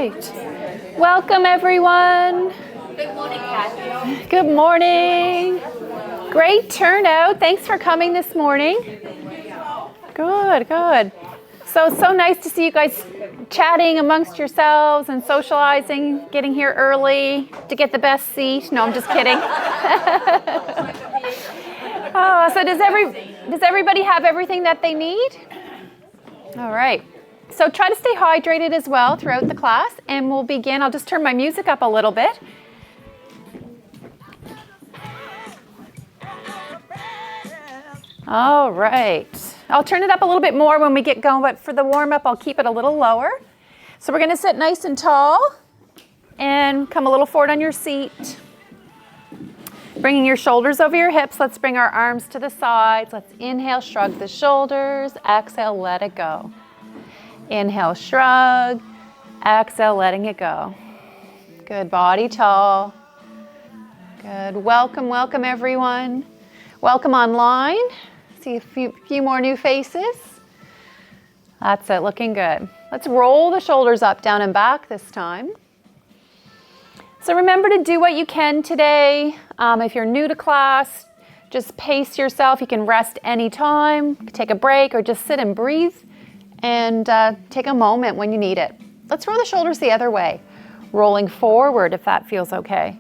right. Welcome, everyone. Good morning, Cathy. Good morning. Great turnout. Thanks for coming this morning. Good, good. So nice to see you guys chatting amongst yourselves and socializing, getting here early to get the best seat. No, I'm just kidding. So does everybody have everything that they need? All right. So try to stay hydrated as well throughout the class, and we'll begin. I'll just turn my music up a little bit. All right. I'll turn it up a little bit more when we get going, but for the warm-up, I'll keep it a little lower. So we're going to sit nice and tall and come a little forward on your seat. Bringing your shoulders over your hips. Let's bring our arms to the sides. Let's inhale, shrug the shoulders. Exhale, let it go. Inhale, shrug. Exhale, letting it go. Good, body tall. Good, welcome, welcome everyone. Welcome online. See a few more new faces. That's it, looking good. Let's roll the shoulders up, down and back this time. So remember to do what you can today. If you're new to class, just pace yourself. You can rest anytime, take a break, or just sit and breathe. And take a moment when you need it. Let's roll the shoulders the other way, rolling forward if that feels okay.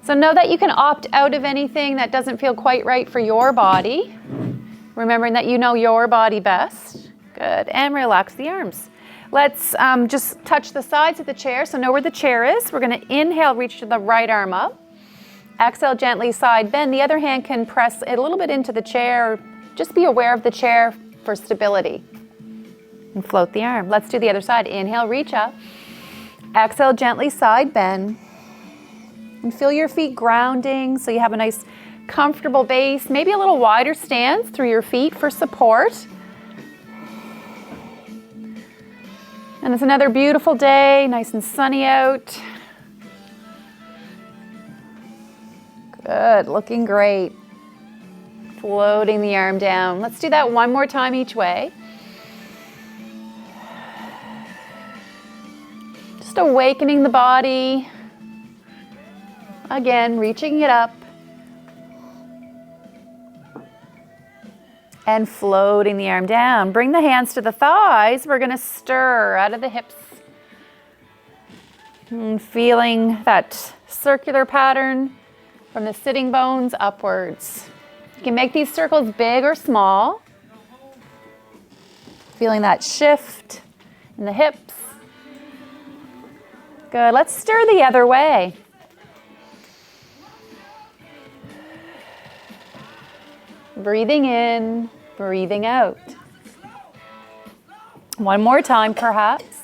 So know that you can opt out of anything that doesn't feel quite right for your body, remembering that you know your body best. Good, and relax the arms. Let's just touch the sides of the chair, so know where the chair is. We're going to inhale, reach to the right arm up. Exhale, gently side bend. The other hand can press a little bit into the chair. Just be aware of the chair for stability. And float the arm. Let's do the other side. Inhale, reach up. Exhale, gently side bend. And feel your feet grounding so you have a nice comfortable base. Maybe a little wider stance through your feet for support. And it's another beautiful day, nice and sunny out. Good, looking great. Floating the arm down. Let's do that one more time each way. Just awakening the body. Again, reaching it up. And floating the arm down. Bring the hands to the thighs. We're going to stir out of the hips. And feeling that circular pattern from the sitting bones upwards. You can make these circles big or small. Feeling that shift in the hips. Good. Let's stir the other way. Breathing in, breathing out. One more time, perhaps.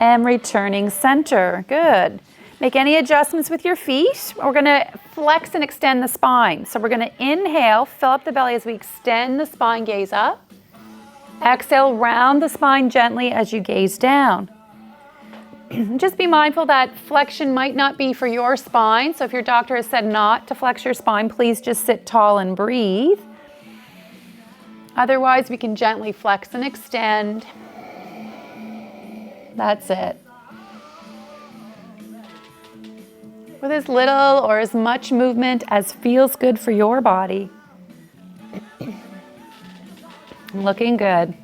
And returning center. Good. Make any adjustments with your feet. We're going to flex and extend the spine. So we're going to inhale, fill up the belly as we extend the spine, gaze up. Exhale, round the spine gently as you gaze down. Just be mindful that flexion might not be for your spine. So if your doctor has said not to flex your spine, please just sit tall and breathe. Otherwise, we can gently flex and extend. That's it. With as little or as much movement as feels good for your body. Looking good.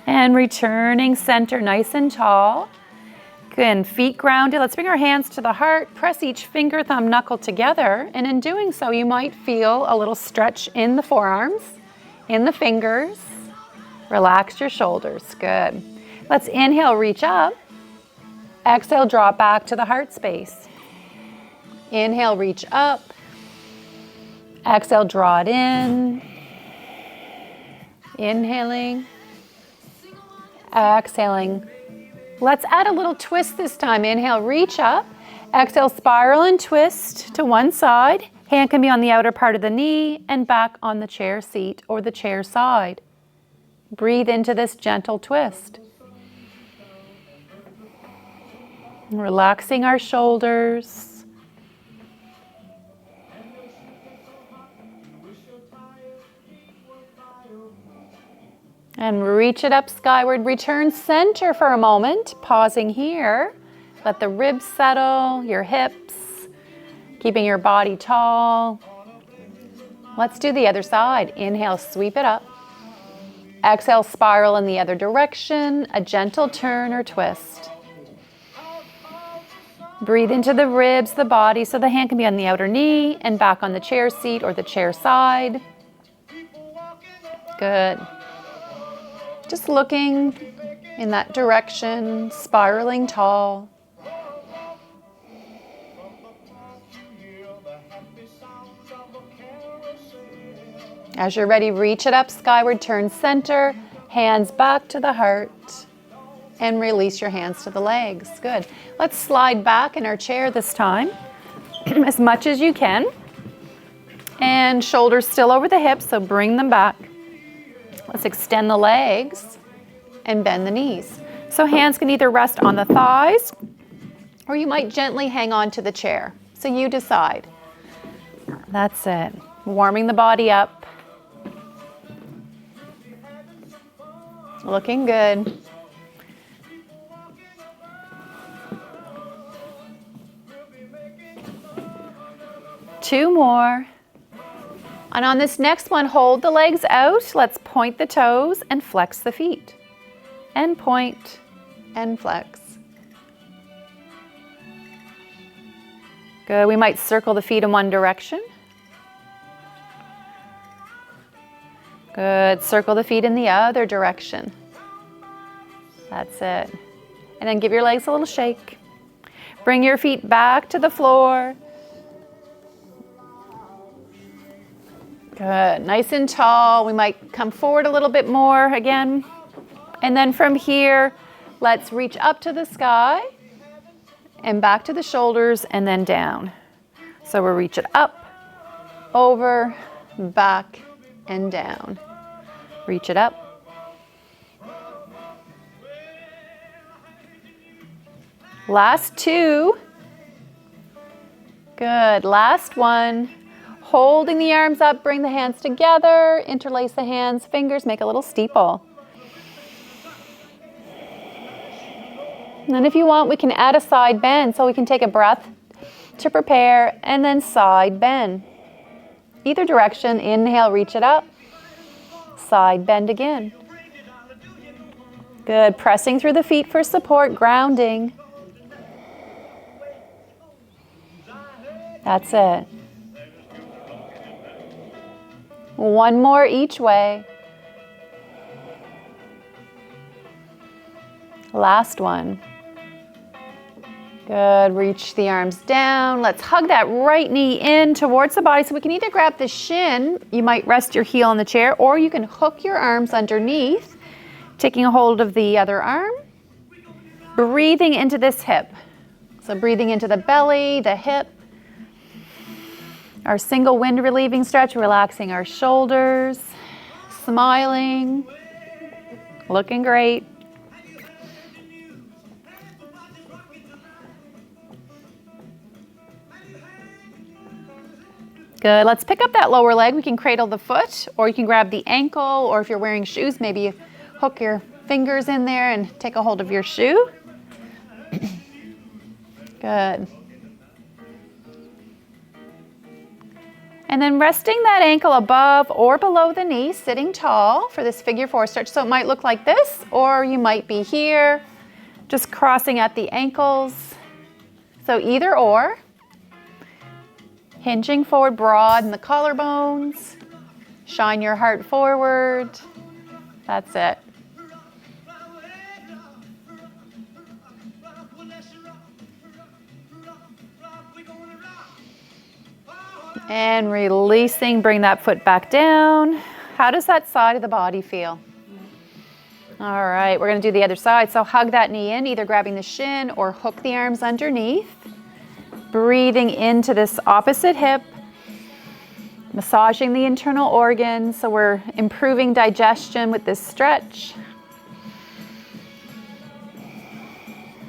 And returning center nice and tall. Good, feet grounded. Let's bring our hands to the heart. Press each finger, thumb, knuckle together. And in doing so, you might feel a little stretch in the forearms, in the fingers. Relax your shoulders. Good. Let's inhale, reach up. Exhale, draw back to the heart space. Inhale, reach up. Exhale, draw it in. Inhaling. Exhaling. Let's add a little twist this time. Inhale, reach up. Exhale, spiral and twist to one side. Hand can be on the outer part of the knee and back on the chair seat or the chair side. Breathe into this gentle twist. Relaxing our shoulders. And reach it up skyward. Return center for a moment, pausing here. Let the ribs settle, your hips, keeping your body tall. Let's do the other side. Inhale, sweep it up. Exhale, spiral in the other direction, a gentle turn or twist. Breathe into the ribs, the body, so the hand can be on the outer knee and back on the chair seat or the chair side. Good. Just looking in that direction, spiraling tall. As you're ready, reach it up skyward, turn center, hands back to the heart, and release your hands to the legs. Good. Let's slide back in our chair this time, as much as you can. And shoulders still over the hips, so bring them back. Let's extend the legs and bend the knees. So hands can either rest on the thighs, or you might gently hang on to the chair. So you decide. That's it. Warming the body up. Looking good. Two more. And on this next one, hold the legs out. Let's point the toes and flex the feet. And point and flex. Good. We might circle the feet in one direction. Good. Circle the feet in the other direction. That's it. And then give your legs a little shake. Bring your feet back to the floor. Good. Nice and tall. We might come forward a little bit more again. And then from here, let's reach up to the sky and back to the shoulders and then down. So we'll reach it up, over, back, and down. Reach it up. Last two. Good. Last one. Holding the arms up, bring the hands together, interlace the hands, fingers, make a little steeple. And then if you want, we can add a side bend, so we can take a breath to prepare and then side bend. Either direction, inhale, reach it up, side bend again. Good, pressing through the feet for support, grounding. That's it. One more each way. Last one. Good, reach the arms down. Let's hug that right knee in towards the body. So we can either grab the shin, you might rest your heel on the chair, or you can hook your arms underneath, taking a hold of the other arm. Breathing into this hip. So breathing into the belly, the hip. Our single wind relieving stretch, relaxing our shoulders, smiling, looking great. Good, let's pick up that lower leg. We can cradle the foot, or you can grab the ankle, or if you're wearing shoes, maybe you hook your fingers in there and take a hold of your shoe. Good. And then resting that ankle above or below the knee, sitting tall for this figure four stretch. So it might look like this, or you might be here, just crossing at the ankles. So either or. Hinging forward, broaden the collarbones. Shine your heart forward. That's it. And releasing, bring that foot back down. How does that side of the body feel? All right, we're going to do the other side. So hug that knee in, either grabbing the shin or hook the arms underneath. Breathing into this opposite hip. Massaging the internal organs, so we're improving digestion with this stretch.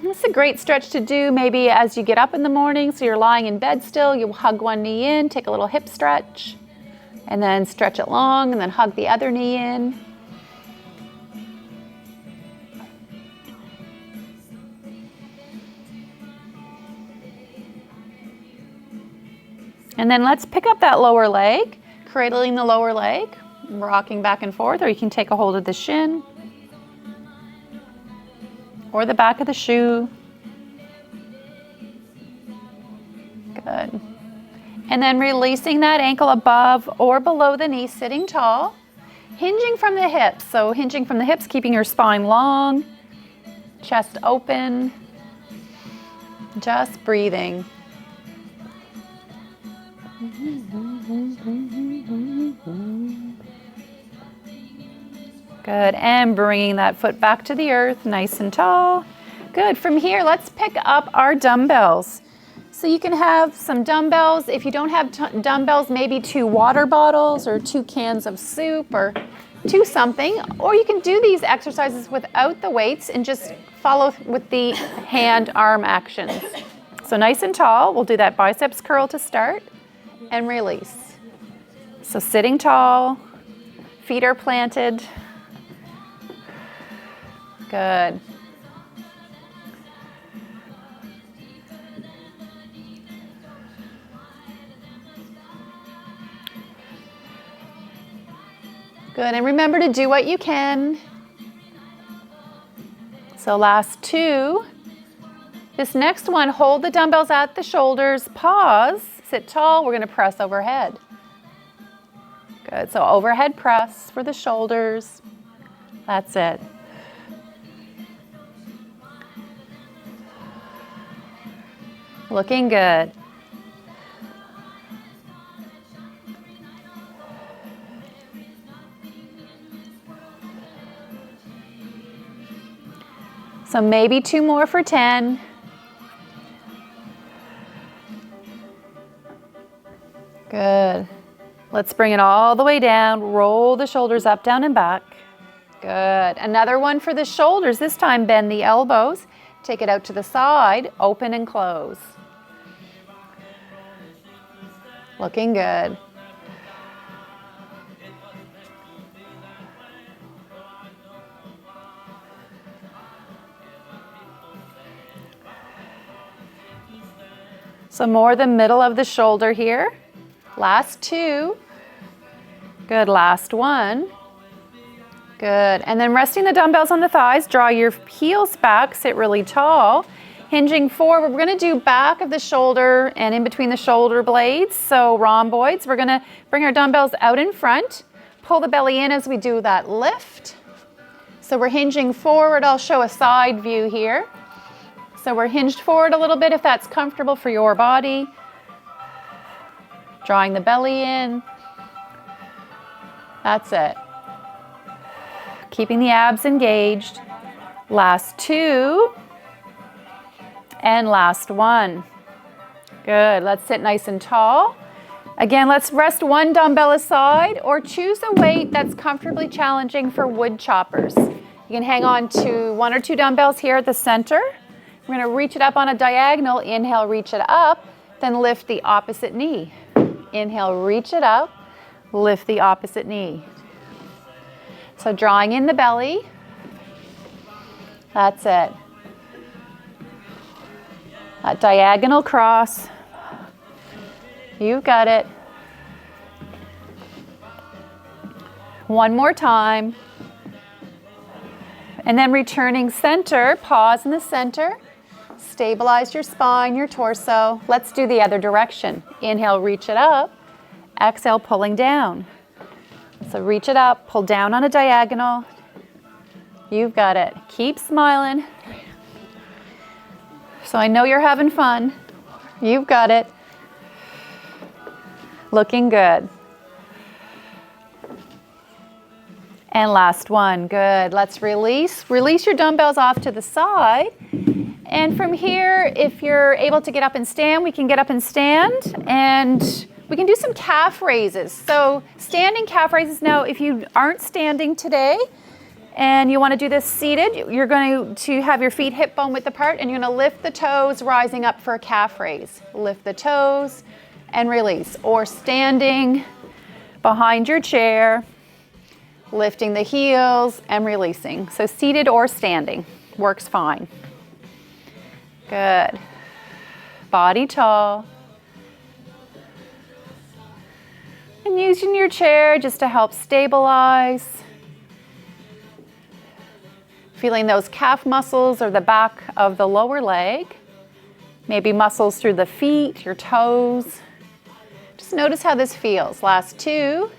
This is a great stretch to do maybe as you get up in the morning, so you're lying in bed still, you hug one knee in, take a little hip stretch, and then stretch it long, and then hug the other knee in. And then let's pick up that lower leg, cradling the lower leg, rocking back and forth, or you can take a hold of the shin or the back of the shoe. Good. And then releasing that ankle above or below the knee, sitting tall, hinging from the hips. So hinging from the hips, keeping your spine long, chest open, just breathing. Good, and bringing that foot back to the earth, nice and tall. Good, from here, let's pick up our dumbbells. So you can have some dumbbells. If you don't have dumbbells, maybe 2 water bottles or 2 cans of soup or 2 something. Or you can do these exercises without the weights and just follow with the hand-arm actions. So nice and tall, we'll do that biceps curl to start and release. So sitting tall, feet are planted. Good. Good, and remember to do what you can. So last 2. This next one, hold the dumbbells at the shoulders, pause, sit tall, we're gonna press overhead. Good, so overhead press for the shoulders. That's it. Looking good. So maybe 2 more for 10. Good. Let's bring it all the way down. Roll the shoulders up, down, and back. Good. Another one for the shoulders. This time bend the elbows. Take it out to the side. Open and close. Looking good. So more the middle of the shoulder here. Last 2. Good, last 1. Good, and then resting the dumbbells on the thighs, draw your heels back, sit really tall. Hinging forward, we're gonna do back of the shoulder and in between the shoulder blades, so rhomboids. We're gonna bring our dumbbells out in front, pull the belly in as we do that lift. So we're hinging forward. I'll show a side view here. So we're hinged forward a little bit if that's comfortable for your body. Drawing the belly in. That's it. Keeping the abs engaged. Last 2. And last 1. Good, let's sit nice and tall. Again, let's rest 1 dumbbell aside or choose a weight that's comfortably challenging for wood choppers. You can hang on to 1 or 2 dumbbells here at the center. We're gonna reach it up on a diagonal. Inhale, reach it up, then lift the opposite knee. Inhale, reach it up, lift the opposite knee. So drawing in the belly. That's it. That diagonal cross. You've got it. One more time. And then returning center, pause in the center. Stabilize your spine, your torso. Let's do the other direction. Inhale, reach it up. Exhale, pulling down. So reach it up, pull down on a diagonal. You've got it. Keep smiling. So I know you're having fun. You've got it. Looking good. And last one, good. Let's release. Release your dumbbells off to the side. And from here, if you're able to get up and stand, we can get up and stand. And we can do some calf raises. So standing calf raises. Now, if you aren't standing today and you want to do this seated, you're going to have your feet hip bone width apart and you're going to lift the toes, rising up for a calf raise. Lift the toes and release. Or standing behind your chair, lifting the heels and releasing. So seated or standing works fine. Good. Body tall. And using your chair just to help stabilize. Feeling those calf muscles or the back of the lower leg. Maybe muscles through the feet, your toes. Just notice how this feels. Last 2.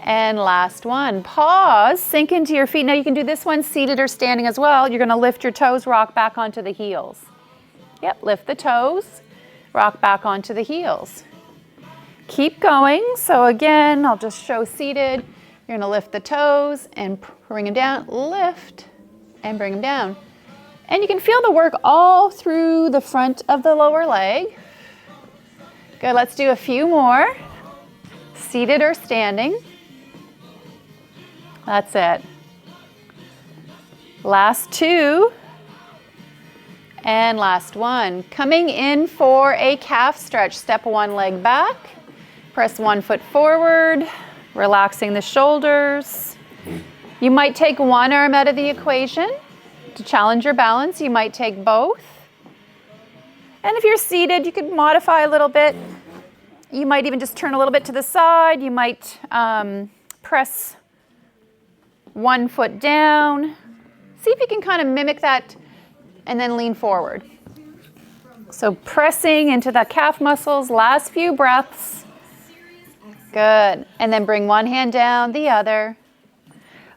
And last one. Pause, sink into your feet. Now you can do this one seated or standing as well. You're gonna lift your toes, rock back onto the heels. Yep, lift the toes, rock back onto the heels. Keep going. So again, I'll just show seated. You're gonna lift the toes and bring them down, lift and bring them down. And you can feel the work all through the front of the lower leg. Good, let's do a few more. Seated or standing. That's it. Last 2. And last one. Coming in for a calf stretch. Step one leg back. Press one foot forward. Relaxing the shoulders. You might take one arm out of the equation. To challenge your balance, you might take both. And if you're seated, you could modify a little bit. You might even just turn a little bit to the side. You might press one foot down. See if you can kind of mimic that and then lean forward. So pressing into the calf muscles, last few breaths. Good. And then bring one hand down, the other.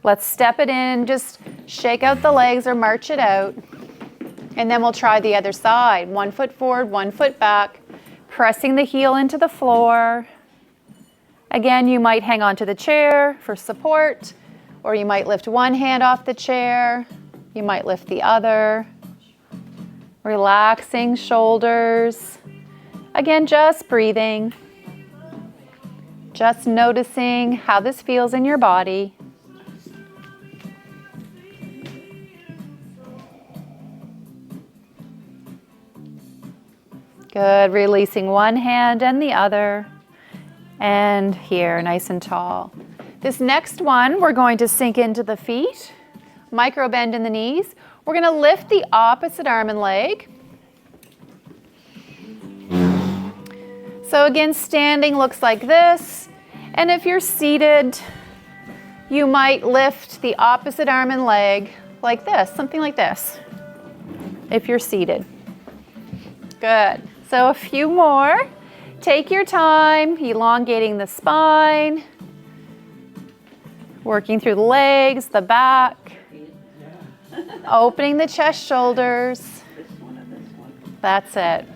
Let's step it in, just shake out the legs or march it out. And then we'll try the other side. 1 foot forward, 1 foot back, pressing the heel into the floor. Again, you might hang on to the chair for support, or you might lift one hand off the chair. You might lift the other. Relaxing shoulders. Again, just breathing. Just noticing how this feels in your body. Good, releasing one hand and the other. And here, nice and tall. This next one, we're going to sink into the feet. Micro bend in the knees. We're gonna lift the opposite arm and leg. So again, standing looks like this. And if you're seated, you might lift the opposite arm and leg like this, something like this, if you're seated. Good. So a few more. Take your time, elongating the spine, working through the legs, the back, opening the chest, shoulders. That's it.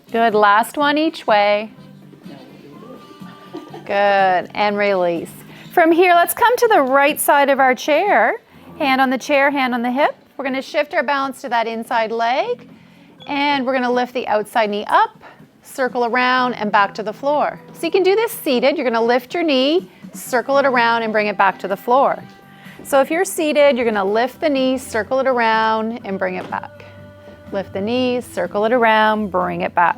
Good, last one each way. Good, and release. From here, let's come to the right side of our chair. Hand on the chair, hand on the hip. We're gonna shift our balance to that inside leg, and we're gonna lift the outside knee up, circle around, and back to the floor. So you can do this seated. You're gonna lift your knee, circle it around, and bring it back to the floor. So if you're seated, you're gonna lift the knee, circle it around, and bring it back. Lift the knees, circle it around, bring it back.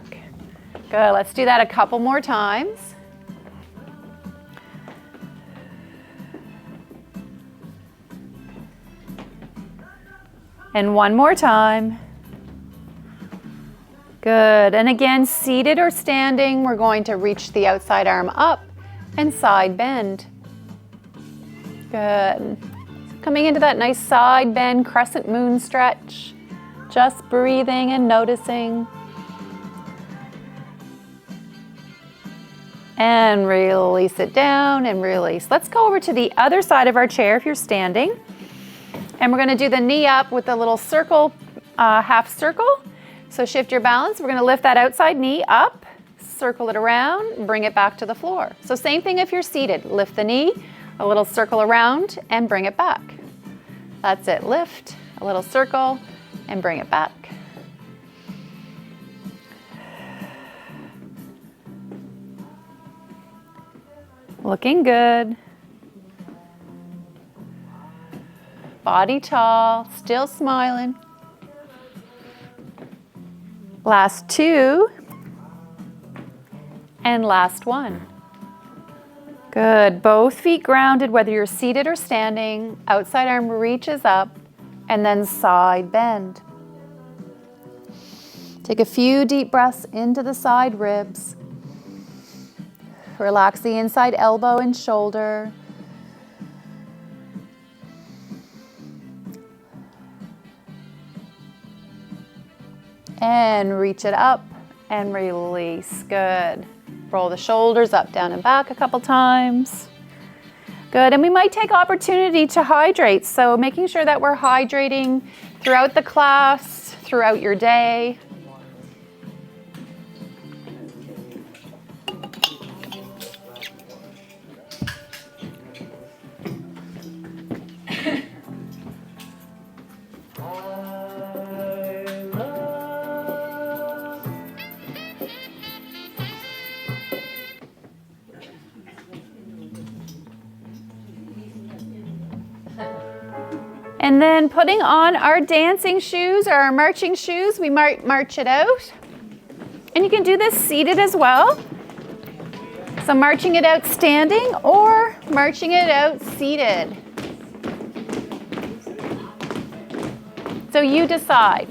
Good, let's do that a couple more times. And one more time. Good, and again, seated or standing, we're going to reach the outside arm up and side bend. Good. Coming into that nice side bend, crescent moon stretch. Just breathing and noticing. And release it down and release. Let's go over to the other side of our chair if you're standing. And we're gonna do the knee up with a little circle, half circle. So shift your balance. We're gonna lift that outside knee up, circle it around, bring it back to the floor. So same thing if you're seated. Lift the knee, a little circle around, and bring it back. That's it, lift, a little circle, and bring it back. Looking good. Body tall, still smiling. Last two. And last one. Good. Both feet grounded, whether you're seated or standing. Outside arm reaches up, and then side bend. Take a few deep breaths into the side ribs. Relax the inside elbow and shoulder. And reach it up and release. Good. Roll the shoulders up, down, and back a couple times. Good. And we might take opportunity to hydrate. So making sure that we're hydrating throughout the class, throughout your day. And then putting on our dancing shoes or our marching shoes, we might march it out. And you can do this seated as well. So marching it out standing or marching it out seated. So you decide.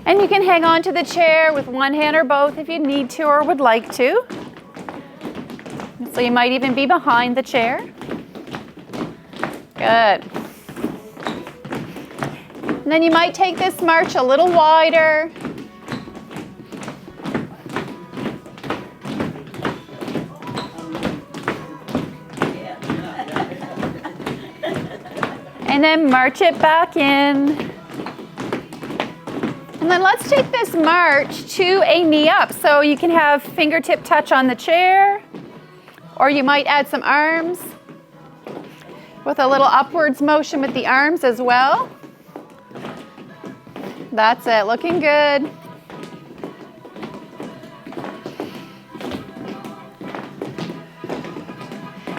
And you can hang on to the chair with one hand or both if you need to or would like to. So you might even be behind the chair. Good. And then you might take this march a little wider. And then march it back in. And then let's take this march to a knee up. So you can have fingertip touch on the chair, or you might add some arms with a little upwards motion with the arms as well. That's it, looking good.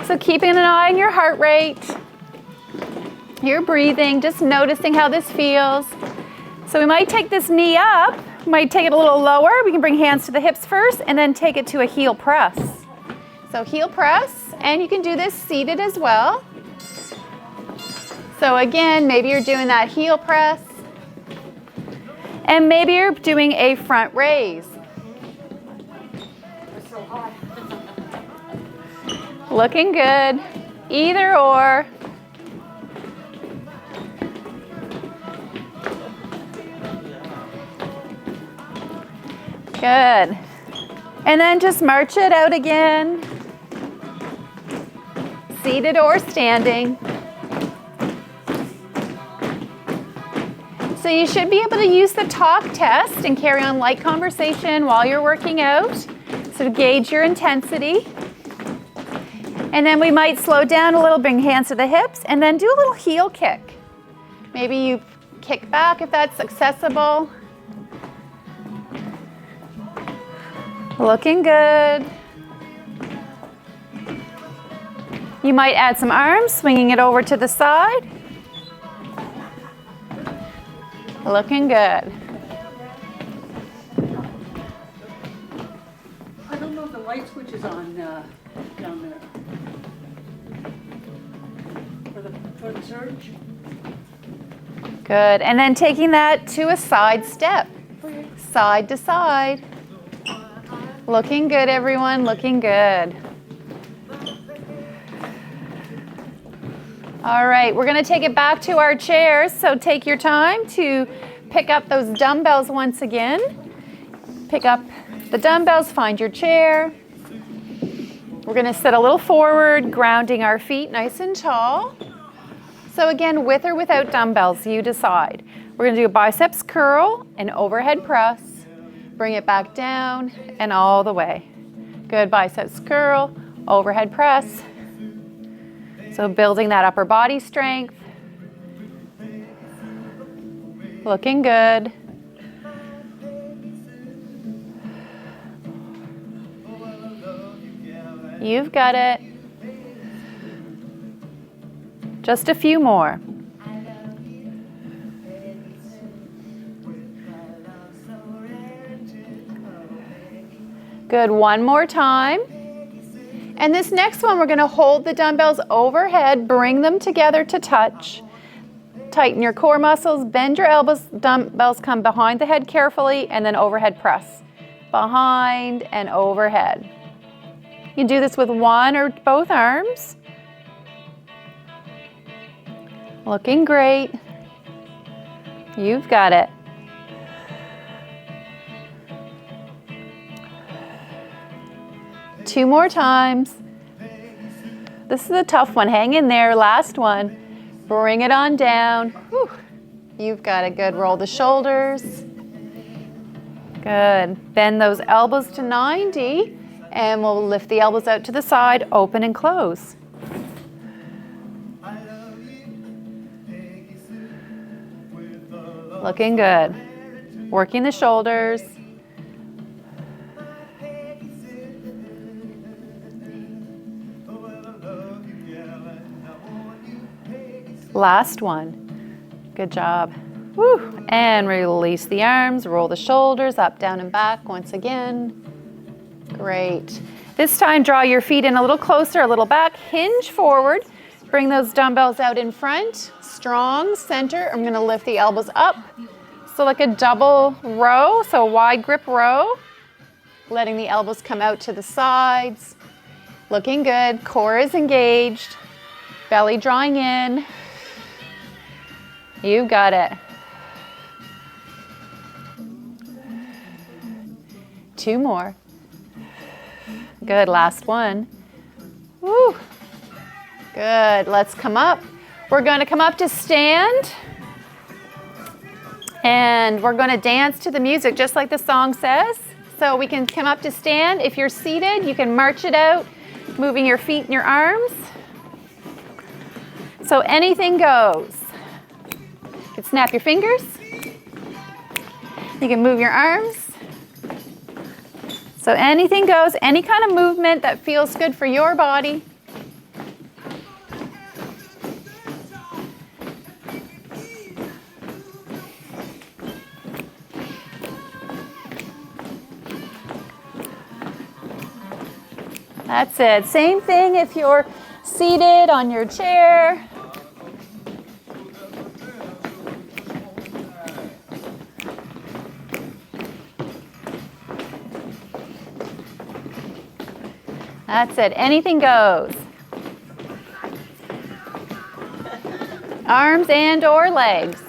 So keeping an eye on your heart rate, your breathing, just noticing how this feels. So we might take this knee up, might take it a little lower. We can bring hands to the hips first and then take it to a heel press. So heel press, and you can do this seated as well. So again, maybe you're doing that heel press, and maybe you're doing a front raise. It's so hot. Looking good, either or. Good. And then just march it out again, seated or standing. So you should be able to use the talk test and carry on light conversation while you're working out. So gauge your intensity. And then we might slow down a little, bring hands to the hips, and then do a little heel kick. Maybe you kick back if that's accessible. Looking good. You might add some arms, swinging it over to the side. Looking good. I don't know if the light switch is on down there. For the surge. Good. And then taking that to a side step. Side to side. Looking good, everyone. Looking good. All right, we're going to take it back to our chairs. So take your time to pick up those dumbbells once again. Pick up the dumbbells, find your chair. We're going to sit a little forward, grounding our feet nice and tall. So again, with or without dumbbells, you decide. We're going to do a biceps curl, an overhead press, bring it back down and all the way. Good, biceps curl, overhead press. So building that upper body strength. Looking good. You've got it. Just a few more. Good, one more time. And this next one, we're gonna hold the dumbbells overhead, bring them together to touch. Tighten your core muscles, bend your elbows, dumbbells come behind the head carefully, and then overhead press. Behind and overhead. You can do this with one or both arms. Looking great. You've got it. Two more times. This is a tough one. Hang in there. Last one. Bring it on down. Whew. You've got it. Good. Roll the shoulders. Good. Bend those elbows to 90, and we'll lift the elbows out to the side, open and close. Looking good. Working the shoulders. Last one. Good job. Woo. And release the arms, roll the shoulders up, down, and back once again. Great. This time, draw your feet in a little closer, a little back, hinge forward. Bring those dumbbells out in front. Strong center. I'm gonna lift the elbows up. So like a double row, so a wide grip row. Letting the elbows come out to the sides. Looking good. Core is engaged. Belly drawing in. You got it. Two more. Good, last one. Woo. Good, let's come up. We're gonna come up to stand. And we're gonna dance to the music just like the song says. So we can come up to stand. If you're seated, you can march it out, moving your feet and your arms. So anything goes. You can snap your fingers. You can move your arms. So anything goes, any kind of movement that feels good for your body. That's it. Same thing if you're seated on your chair. That's it. Anything goes. Arms and or legs.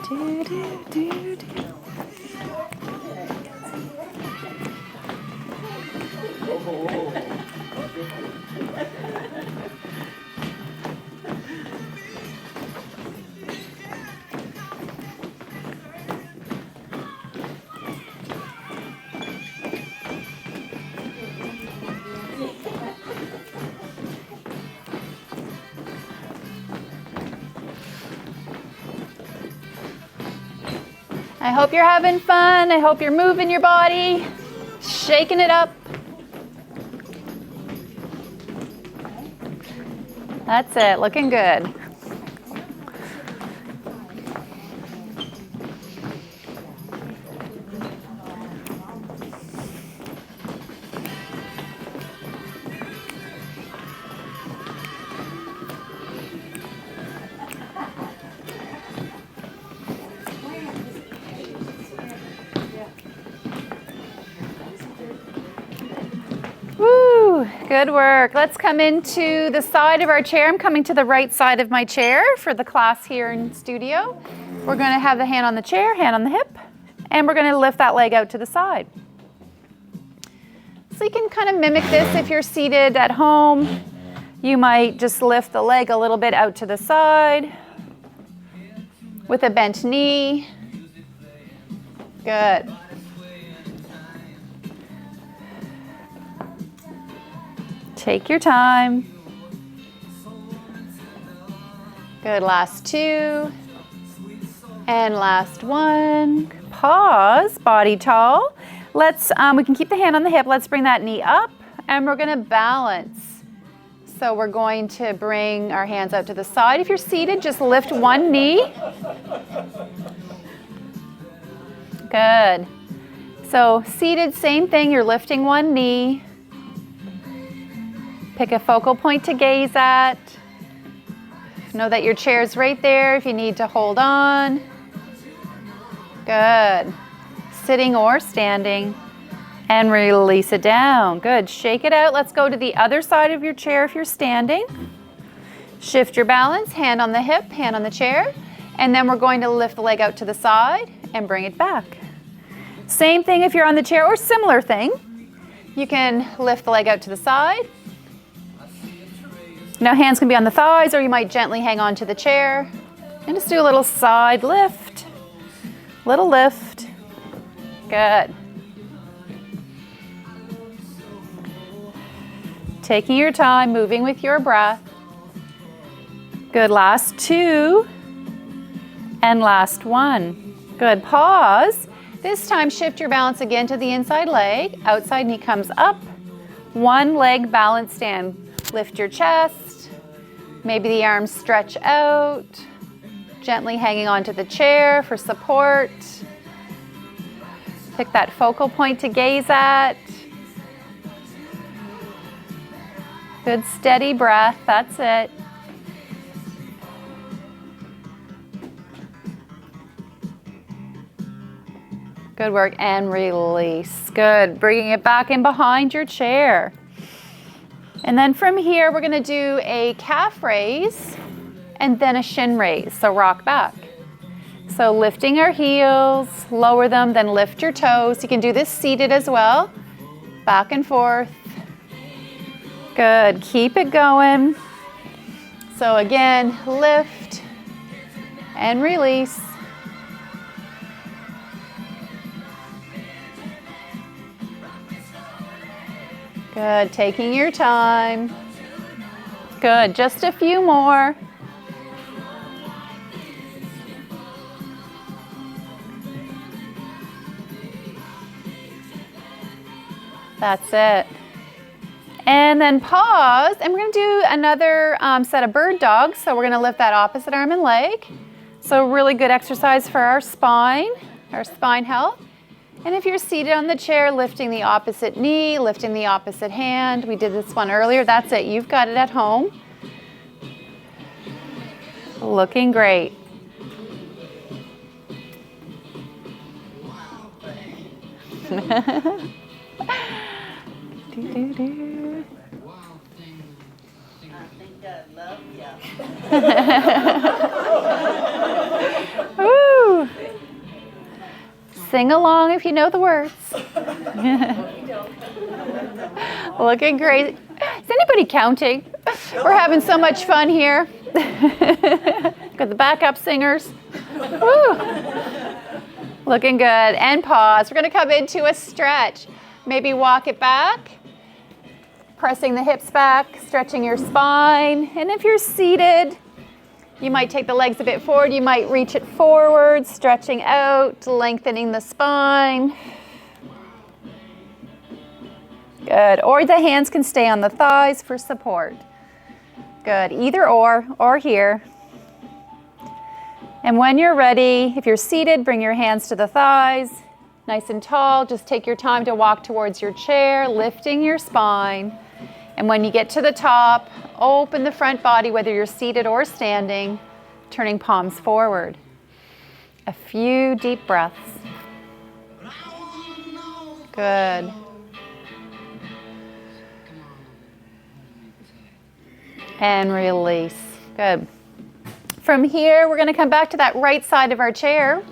Do, do, do, do. I hope you're having fun. I hope you're moving your body, shaking it up. That's it, looking good. Woo, good work. Let's come into the side of our chair. I'm coming to the right side of my chair for the class here in studio. We're going to have the hand on the chair, hand on the hip, and we're going to lift that leg out to the side. So you can kind of mimic this if you're seated at home. You might just lift the leg a little bit out to the side with a bent knee. Good. Take your time. Good, last two. And last one. Pause, body tall. Let's, we can keep the hand on the hip. Let's bring that knee up and we're gonna balance. So we're going to bring our hands out to the side. If you're seated, just lift one knee. Good. So seated, same thing, you're lifting one knee. Pick a focal point to gaze at. Know that your chair's right there if you need to hold on. Good. Sitting or standing. And release it down. Good. Shake it out. Let's go to the other side of your chair if you're standing. Shift your balance, hand on the hip, hand on the chair. And then we're going to lift the leg out to the side and bring it back. Same thing if you're on the chair, or similar thing. You can lift the leg out to the side. Now hands can be on the thighs, or you might gently hang on to the chair. And just do a little side lift. Little lift. Good. Taking your time, moving with your breath. Good, last two. And last one. Good, pause. This time shift your balance again to the inside leg. Outside knee comes up. One leg balance stand. Lift your chest. Maybe the arms stretch out. Gently hanging onto the chair for support. Pick that focal point to gaze at. Good steady breath, that's it. Good work, and release. Good, bringing it back in behind your chair. And then from here, we're gonna do a calf raise and then a shin raise, so rock back. So lifting our heels, lower them, then lift your toes. You can do this seated as well. Back and forth. Good, keep it going. So again, lift and release. Good, taking your time. Good, just a few more. That's it. And then pause, and we're gonna do another set of bird dogs. So we're gonna lift that opposite arm and leg. So really good exercise for our spine health. And if you're seated on the chair, lifting the opposite knee, lifting the opposite hand. We did this one earlier, that's it, you've got it at home. Looking great. Do. Woo. Sing along if you know the words. Looking great. Is anybody counting? We're having so much fun here. Got the backup singers. Woo. Looking good. And pause. We're going to come into a stretch. Maybe walk it back. Pressing the hips back, stretching your spine. And if you're seated, you might take the legs a bit forward. You might reach it forward, stretching out, lengthening the spine. Good. Or the hands can stay on the thighs for support. Good. Either or here. And when you're ready, if you're seated, bring your hands to the thighs. Nice and tall. Just take your time to walk towards your chair, lifting your spine. And when you get to the top, open the front body, whether you're seated or standing, turning palms forward. A few deep breaths. Good. And release. Good. From here, we're going to come back to that right side of our chair.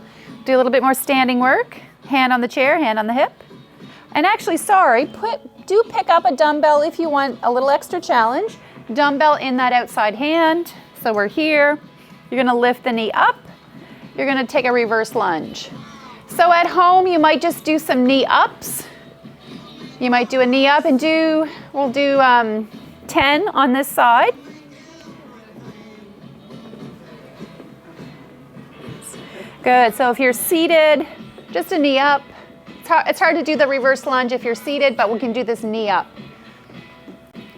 Do a little bit more standing work. Hand on the chair, hand on the hip. And actually, do pick up a dumbbell if you want a little extra challenge. Dumbbell in that outside hand. So we're here. You're going to lift the knee up. You're going to take a reverse lunge. So at home, you might just do some knee ups. You might do a knee up and we'll do 10 on this side. Good, so if you're seated, just a knee up. It's hard to do the reverse lunge if you're seated, but we can do this knee up.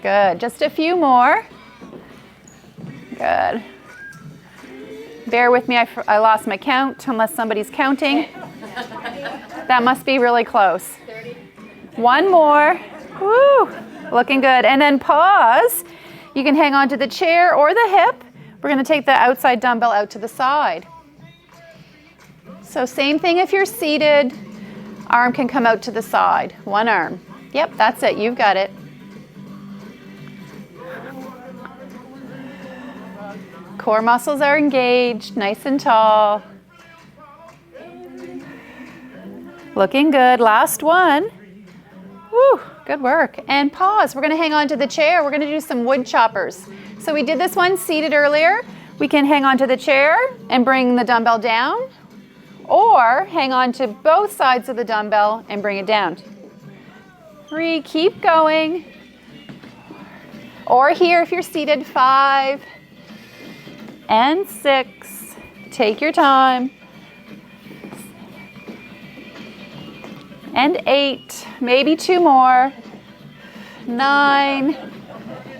Good. Just a few more. Good. Bear with me, I lost my count unless somebody's counting. That must be really close. 30. One more. Woo! Looking good. And then pause. You can hang on to the chair or the hip. We're going to take the outside dumbbell out to the side. So same thing if you're seated. Arm can come out to the side. One arm. Yep, that's it. You've got it. Core muscles are engaged, nice and tall. Looking good. Last one. Woo, good work. And pause. We're going to hang on to the chair. We're going to do some wood choppers. So we did this one seated earlier. We can hang on to the chair and bring the dumbbell down, or hang on to both sides of the dumbbell and bring it down. 3, keep going. Or here if you're seated, 5 and 6. Take your time. And 8, maybe 2 more. 9,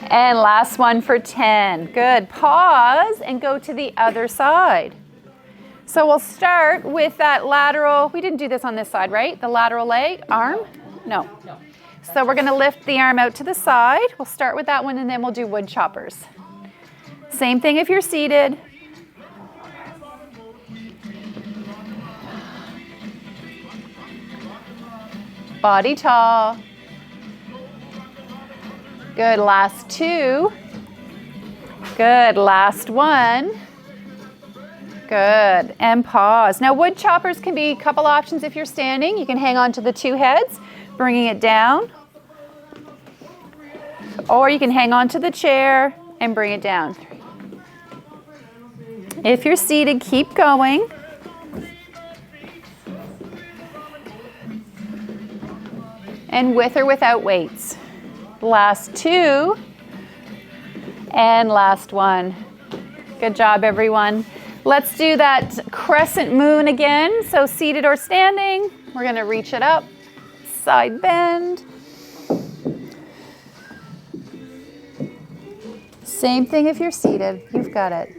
and last one for 10. Good. Pause and go to the other side. So we'll start with that lateral. We didn't do this on this side, right? The lateral leg, arm? No. So we're going to lift the arm out to the side. We'll start with that one and then we'll do wood choppers. Same thing if you're seated. Body tall. Good. Last 2. Good. Last 1. Good. And pause. Now wood choppers can be a couple options if you're standing. You can hang on to the 2 heads, bringing it down. Or you can hang on to the chair and bring it down. If you're seated, keep going. And with or without weights. Last 2. And last 1. Good job, everyone. Let's do that crescent moon again. So seated or standing, we're going to reach it up. Side bend. Same thing if you're seated. You've got it.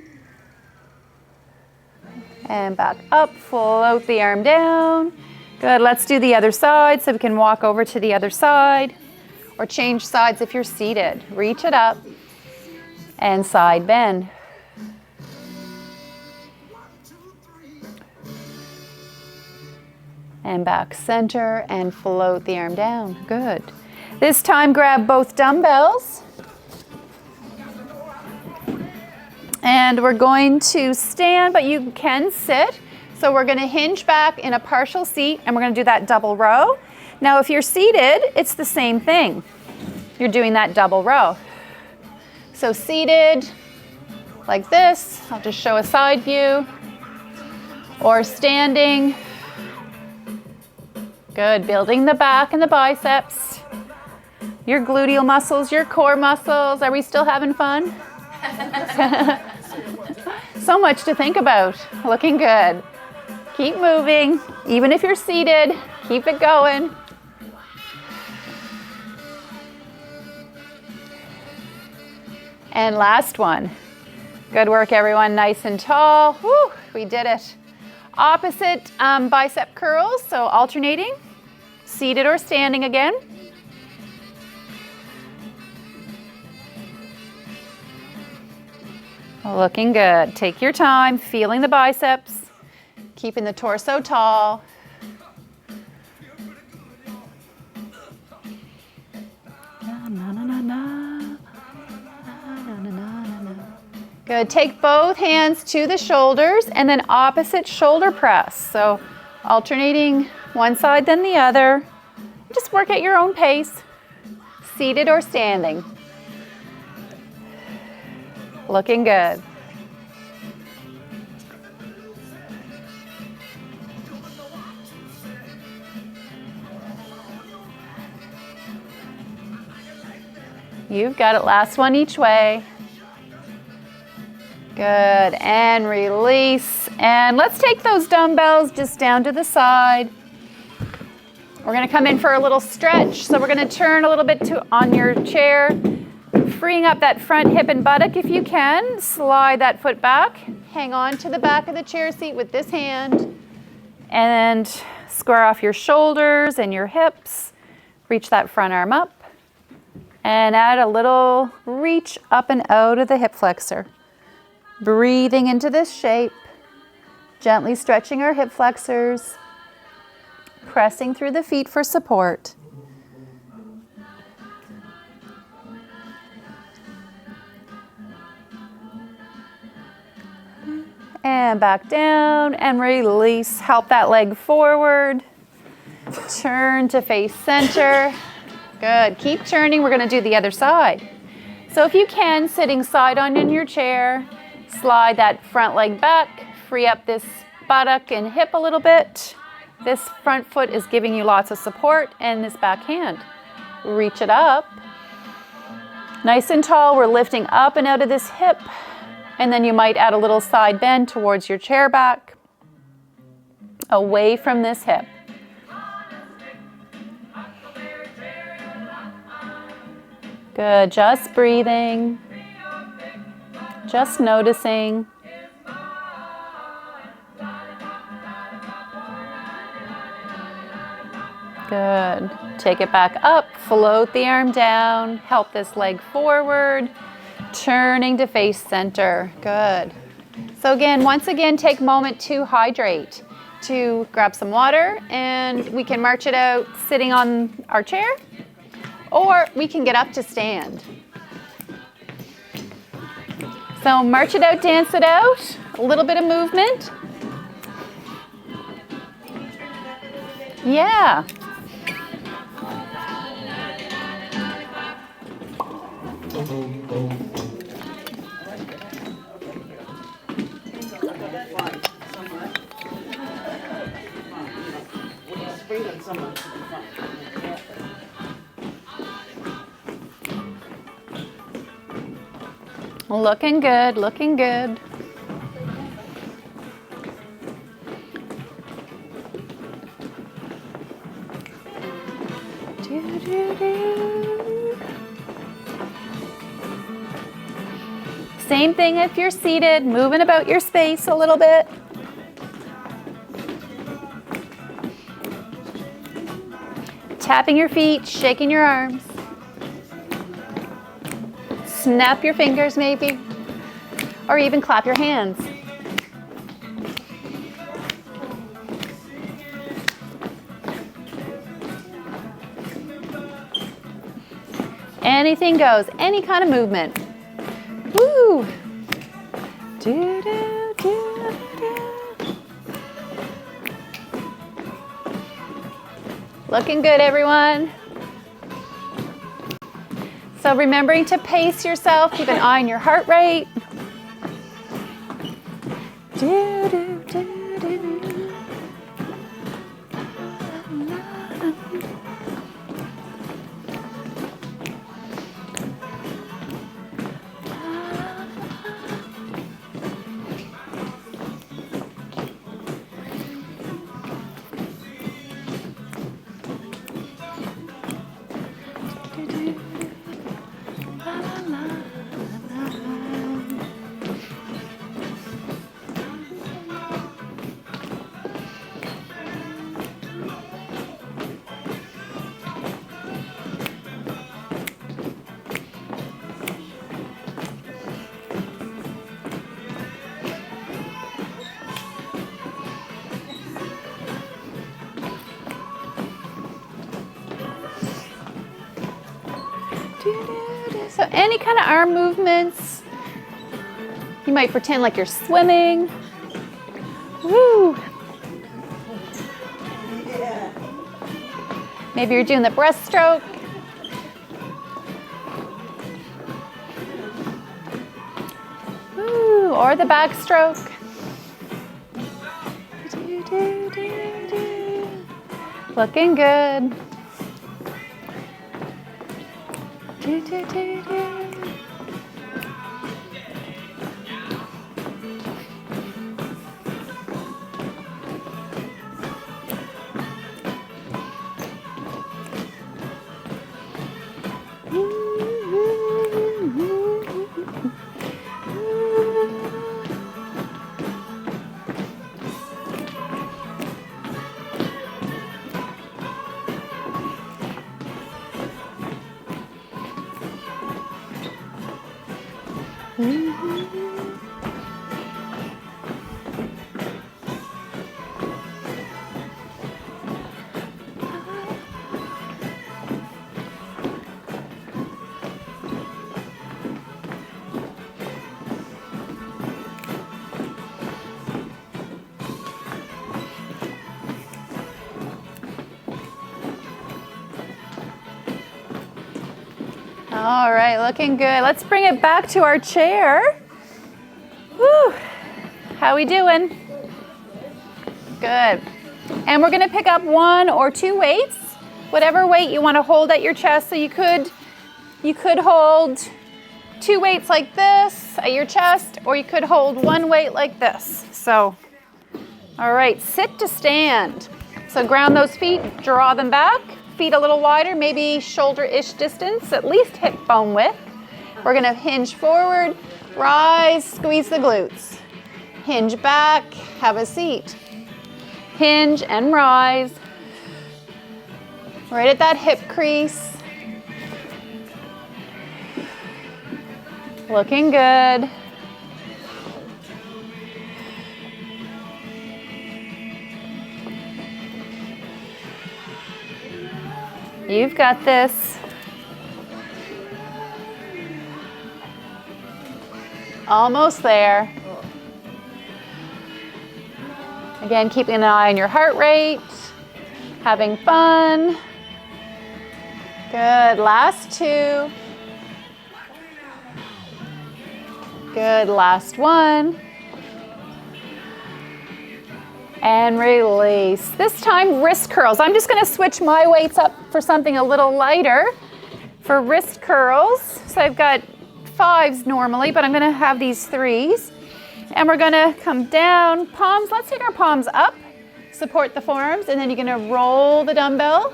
And back up. Float the arm down. Good. Let's do the other side so we can walk over to the other side. Or change sides if you're seated. Reach it up. And side bend. And back center and float the arm down. Good. This time grab both dumbbells. And we're going to stand, but you can sit. So we're going to hinge back in a partial seat and we're going to do that double row. Now if you're seated, it's the same thing. You're doing that double row. So seated like this, I'll just show a side view. Or standing. Good, building the back and the biceps. Your gluteal muscles, your core muscles. Are we still having fun? So much to think about. Looking good. Keep moving. Even if you're seated, keep it going. And last one. Good work, everyone. Nice and tall. Woo, we did it. Opposite bicep curls, so alternating. Seated or standing again. Looking good. Take your time, feeling the biceps, keeping the torso tall. Good. Take both hands to the shoulders and then opposite shoulder press. So alternating one side then the other. Just work at your own pace, seated or standing. Looking good. You've got it. Last one each way. Good. And release. And let's take those dumbbells just down to the side. We're going to come in for a little stretch. So we're going to turn a little bit on your chair. freeing up that front hip and buttock if you can. Slide that foot back. Hang on to the back of the chair seat with this hand. And square off your shoulders and your hips. Reach that front arm up. And add a little reach up and out of the hip flexor. Breathing into this shape. Gently stretching our hip flexors. Pressing through the feet for support. And back down and release. Help that leg forward. Turn to face center. Good. Keep turning. We're going to do the other side. So if you can, sitting side on in your chair, slide that front leg back. Free up this buttock and hip a little bit. This front foot is giving you lots of support, and this back hand. Reach it up. Nice and tall. We're lifting up and out of this hip. And then you might add a little side bend towards your chair back, away from this hip. Good, just breathing, just noticing. Good, take it back up, float the arm down, help this leg forward. Turning to face center. Good. So again, once again, take a moment to hydrate, to grab some water, and we can march it out sitting on our chair, or we can get up to stand. So march it out, dance it out, a little bit of movement. Yeah. Looking good, looking good. Same thing if you're seated, moving about your space a little bit. Tapping your feet, shaking your arms. Snap your fingers maybe, or even clap your hands. Anything goes, any kind of movement. Woo! Do, do, do, do. Looking good, everyone. So remembering to pace yourself, keep an eye on your heart rate. Do, do, do, do. So any kind of arm movements. You might pretend like you're swimming. Woo! Maybe you're doing the breaststroke. Woo! Or the backstroke. Looking good. Do, do, do, do. All right, looking good. Let's bring it back to our chair. Woo. How we doing? Good. And we're gonna pick up 1 or 2 weights, whatever weight you wanna hold at your chest. So you could hold 2 weights like this at your chest, or you could hold 1 weight like this. So, all right, sit to stand. So ground those feet, draw them back. Feet a little wider, maybe shoulder-ish distance, at least hip bone width. We're gonna hinge forward, rise, squeeze the glutes. Hinge back, have a seat. Hinge and rise. Right at that hip crease. Looking good. You've got this. Almost there. Again, keeping an eye on your heart rate, having fun. Good, last 2. Good, last 1. And release. This time, wrist curls. I'm just gonna switch my weights up for something a little lighter for wrist curls. So I've got 5s normally, but I'm gonna have these 3s. And we're gonna come down, palms, let's take our palms up, support the forearms, and then you're gonna roll the dumbbell.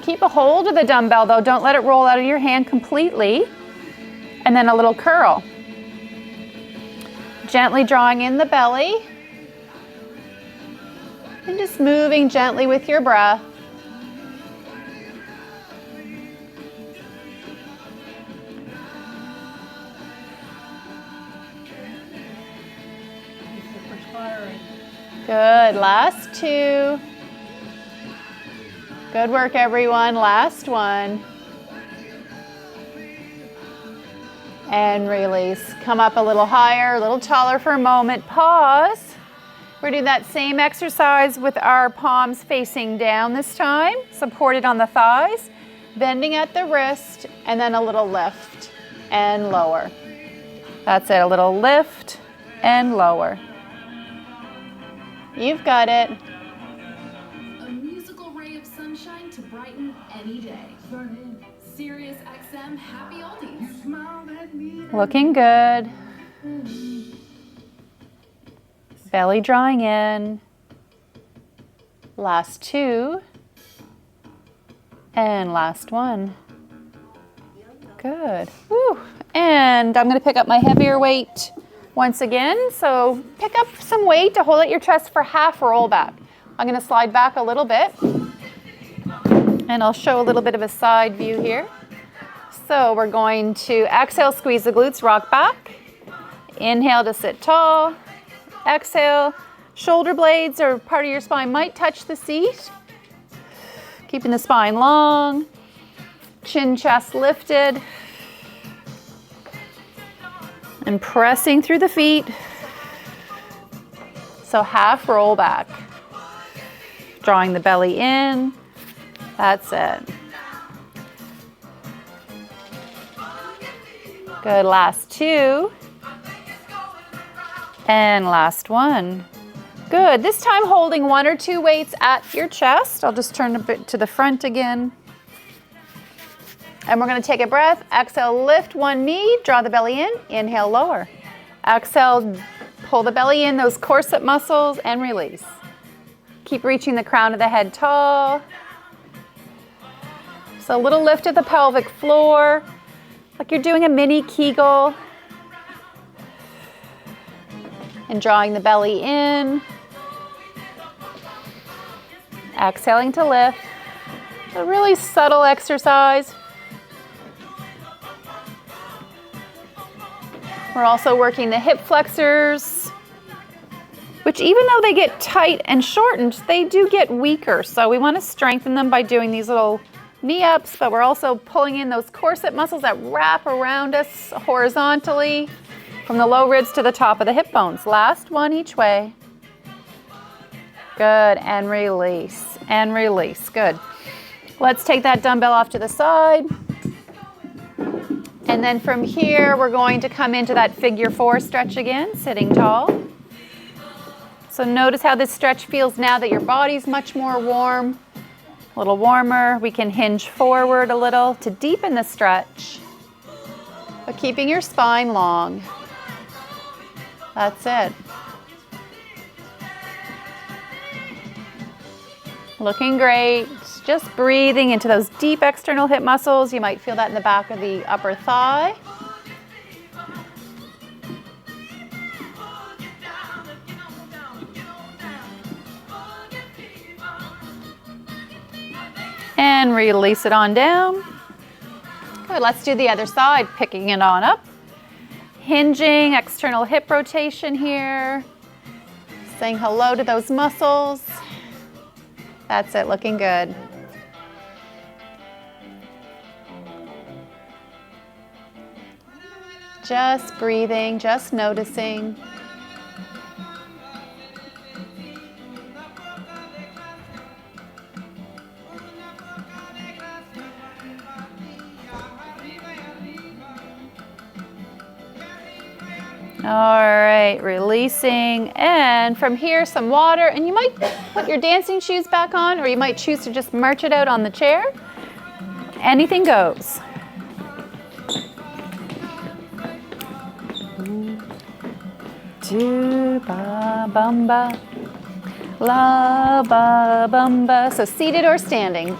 Keep a hold of the dumbbell though, don't let it roll out of your hand completely. And then a little curl. Gently drawing in the belly. And just moving gently with your breath. Good, last 2. Good work, everyone. Last 1. And release. Come up a little higher, a little taller for a moment. Pause. We're doing that same exercise with our palms facing down this time, supported on the thighs, bending at the wrist, and then a little lift and lower. That's it, a little lift and lower. You've got it. A musical ray of sunshine to brighten any day. Sirius XM Happy Oldies. Looking good. Belly drawing in. Last 2. And last 1. Good. Woo. And I'm going to pick up my heavier weight once again. So pick up some weight to hold at your chest for half roll back. I'm going to slide back a little bit. And I'll show a little bit of a side view here. So we're going to exhale, squeeze the glutes, rock back. Inhale to sit tall. Exhale, shoulder blades or part of your spine might touch the seat. Keeping the spine long, chin, chest lifted. And pressing through the feet. So half roll back. Drawing the belly in. That's it. Good, last 2. And last 1. Good, this time holding 1 or 2 weights at your chest. I'll just turn a bit to the front again. And we're gonna take a breath. Exhale, lift 1 knee, draw the belly in, inhale, lower. Exhale, pull the belly in, those corset muscles, and release. Keep reaching the crown of the head tall. So a little lift of the pelvic floor, like you're doing a mini Kegel. And drawing the belly in. Exhaling to lift. A really subtle exercise. We're also working the hip flexors, which even though they get tight and shortened, they do get weaker. So we want to strengthen them by doing these little knee ups, but we're also pulling in those corset muscles that wrap around us horizontally from the low ribs to the top of the hip bones. Last one each way. Good, and release, and release, good. Let's take that dumbbell off to the side. And then from here, we're going to come into that figure 4 stretch again, sitting tall. So notice how this stretch feels now that your body's much more warm, a little warmer. We can hinge forward a little to deepen the stretch, but keeping your spine long. That's it. Looking great. Just breathing into those deep external hip muscles. You might feel that in the back of the upper thigh. And release it on down. Good, let's do the other side, picking it on up. Hinging, external hip rotation here. Saying hello to those muscles. That's it, looking good. Just breathing, just noticing. All right, releasing, and from here some water, and you might put your dancing shoes back on, or you might choose to just march it out on the chair. Anything goes. Do ba bumba, la ba bumba. So seated or standing.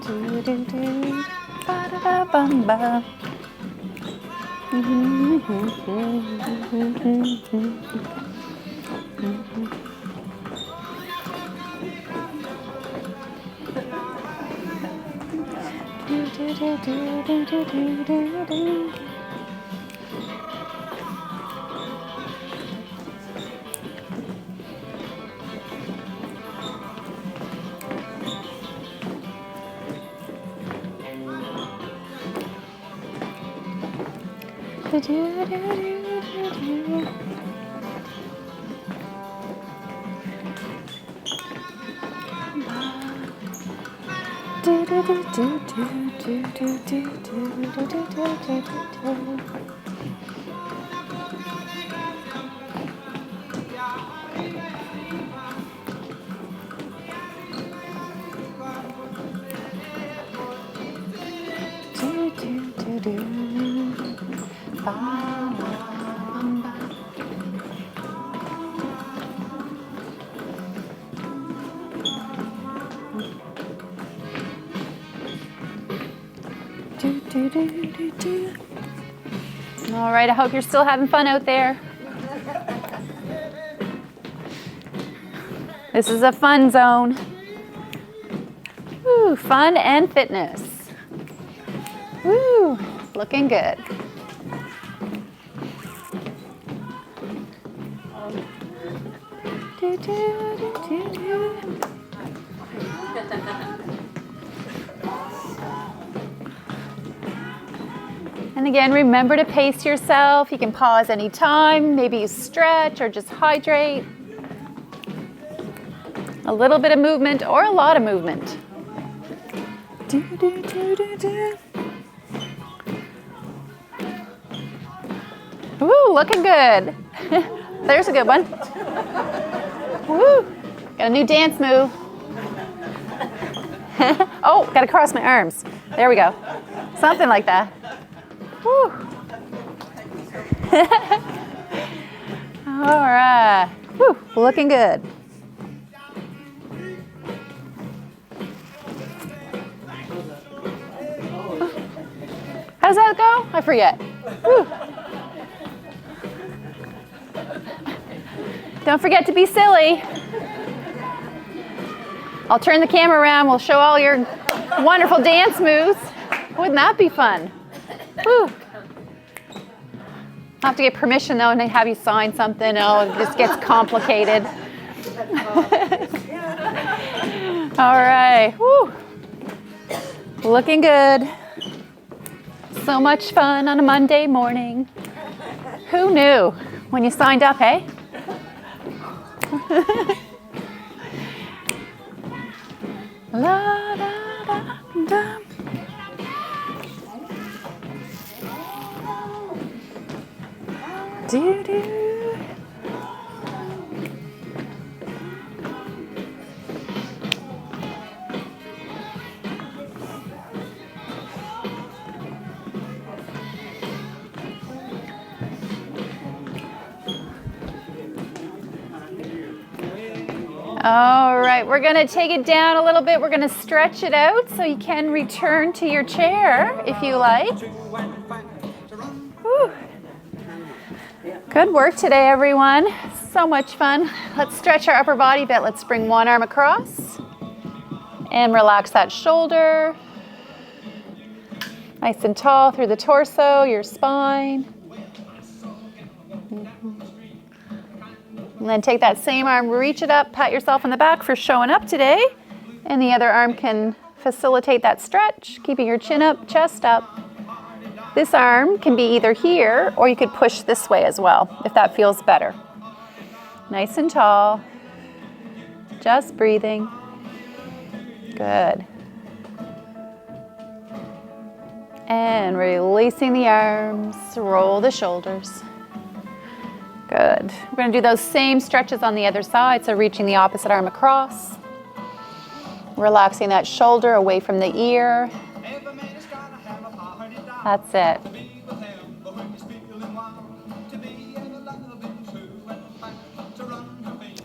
Do do do, ba da da bumba. All right, I hope you're still having fun out there. This is a fun zone. Woo, fun and fitness. Woo, looking good. And again, remember to pace yourself. You can pause anytime. Maybe you stretch or just hydrate. A little bit of movement or a lot of movement. Woo, looking good. There's a good one. Woo, got a new dance move. Oh, got to cross my arms. There we go. Something like that. Woo. All right. Woo, looking good. How does that go? I forget. Woo. Don't forget to be silly. I'll turn the camera around. We'll show all your wonderful dance moves. Wouldn't that be fun? Whew. I'll have to get permission though and have you sign something. Oh, this gets complicated. All right. Whew. Looking good. So much fun on a Monday morning. Who knew when you signed up, hey? La, da, da, da. Do, do. All right, we're going to take it down a little bit. We're going to stretch it out so you can return to your chair if you like. Whew. Good work today, everyone. So much fun. Let's stretch our upper body a bit. Let's bring one arm across and relax that shoulder. Nice and tall through the torso, your spine. And then take that same arm, reach it up, pat yourself on the back for showing up today. And the other arm can facilitate that stretch, keeping your chin up, chest up. This arm can be either here or you could push this way as well, if that feels better. Nice and tall, just breathing. Good. And releasing the arms, roll the shoulders. Good. We're going to do those same stretches on the other side, so reaching the opposite arm across. Relaxing that shoulder away from the ear. That's it.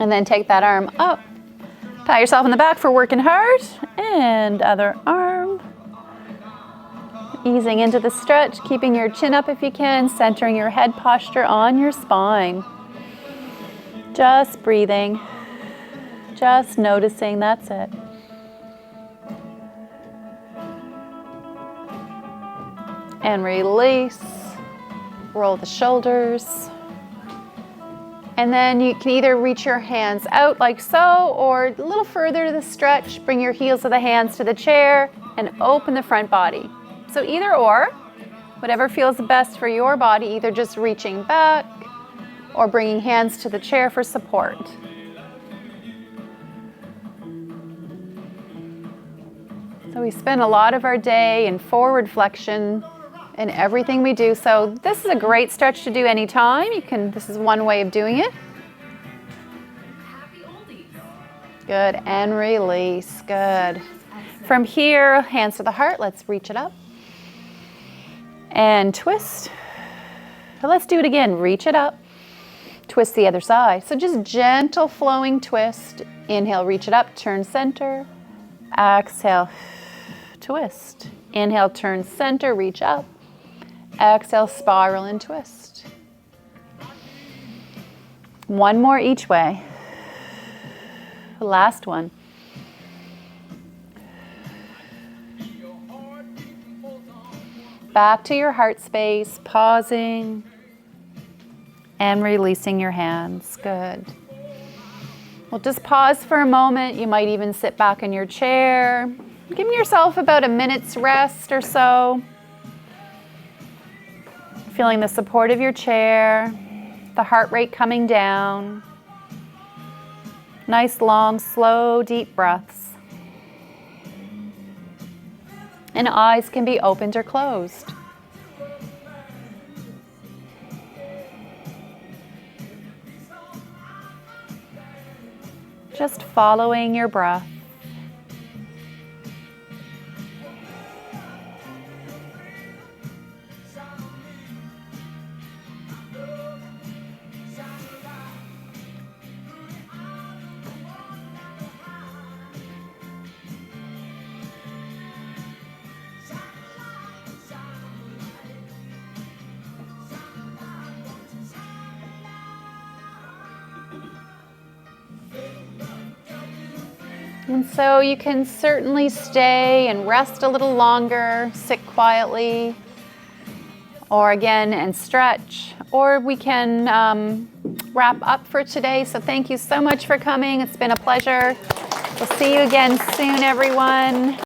And then take that arm up. Pat yourself on the back for working hard. And other arm. Easing into the stretch, keeping your chin up if you can, centering your head posture on your spine. Just breathing. Just noticing, that's it. And release. Roll the shoulders. And then you can either reach your hands out like so, or a little further to the stretch, bring your heels of the hands to the chair and open the front body. So either or, whatever feels best for your body, either just reaching back or bringing hands to the chair for support. So we spend a lot of our day in forward flexion in everything we do. So this is a great stretch to do anytime. This is one way of doing it. Happy oldies. Good, and release, good. From here, hands to the heart, let's reach it up. And twist. So let's do it again, reach it up. Twist the other side. So just gentle flowing twist. Inhale, reach it up, turn center. Exhale, twist. Inhale, turn center, reach up. Exhale, spiral and twist. One more each way. Last one. Back to your heart space, pausing and releasing your hands. Good. Well, just pause for a moment. You might even sit back in your chair. Give yourself about a minute's rest or so. Feeling the support of your chair, the heart rate coming down. Nice, long, slow, deep breaths. And eyes can be opened or closed. Just following your breath. And so you can certainly stay and rest a little longer, sit quietly, or again and stretch, or we can wrap up for today. So thank you so much for coming. It's been a pleasure. We'll see you again soon, everyone.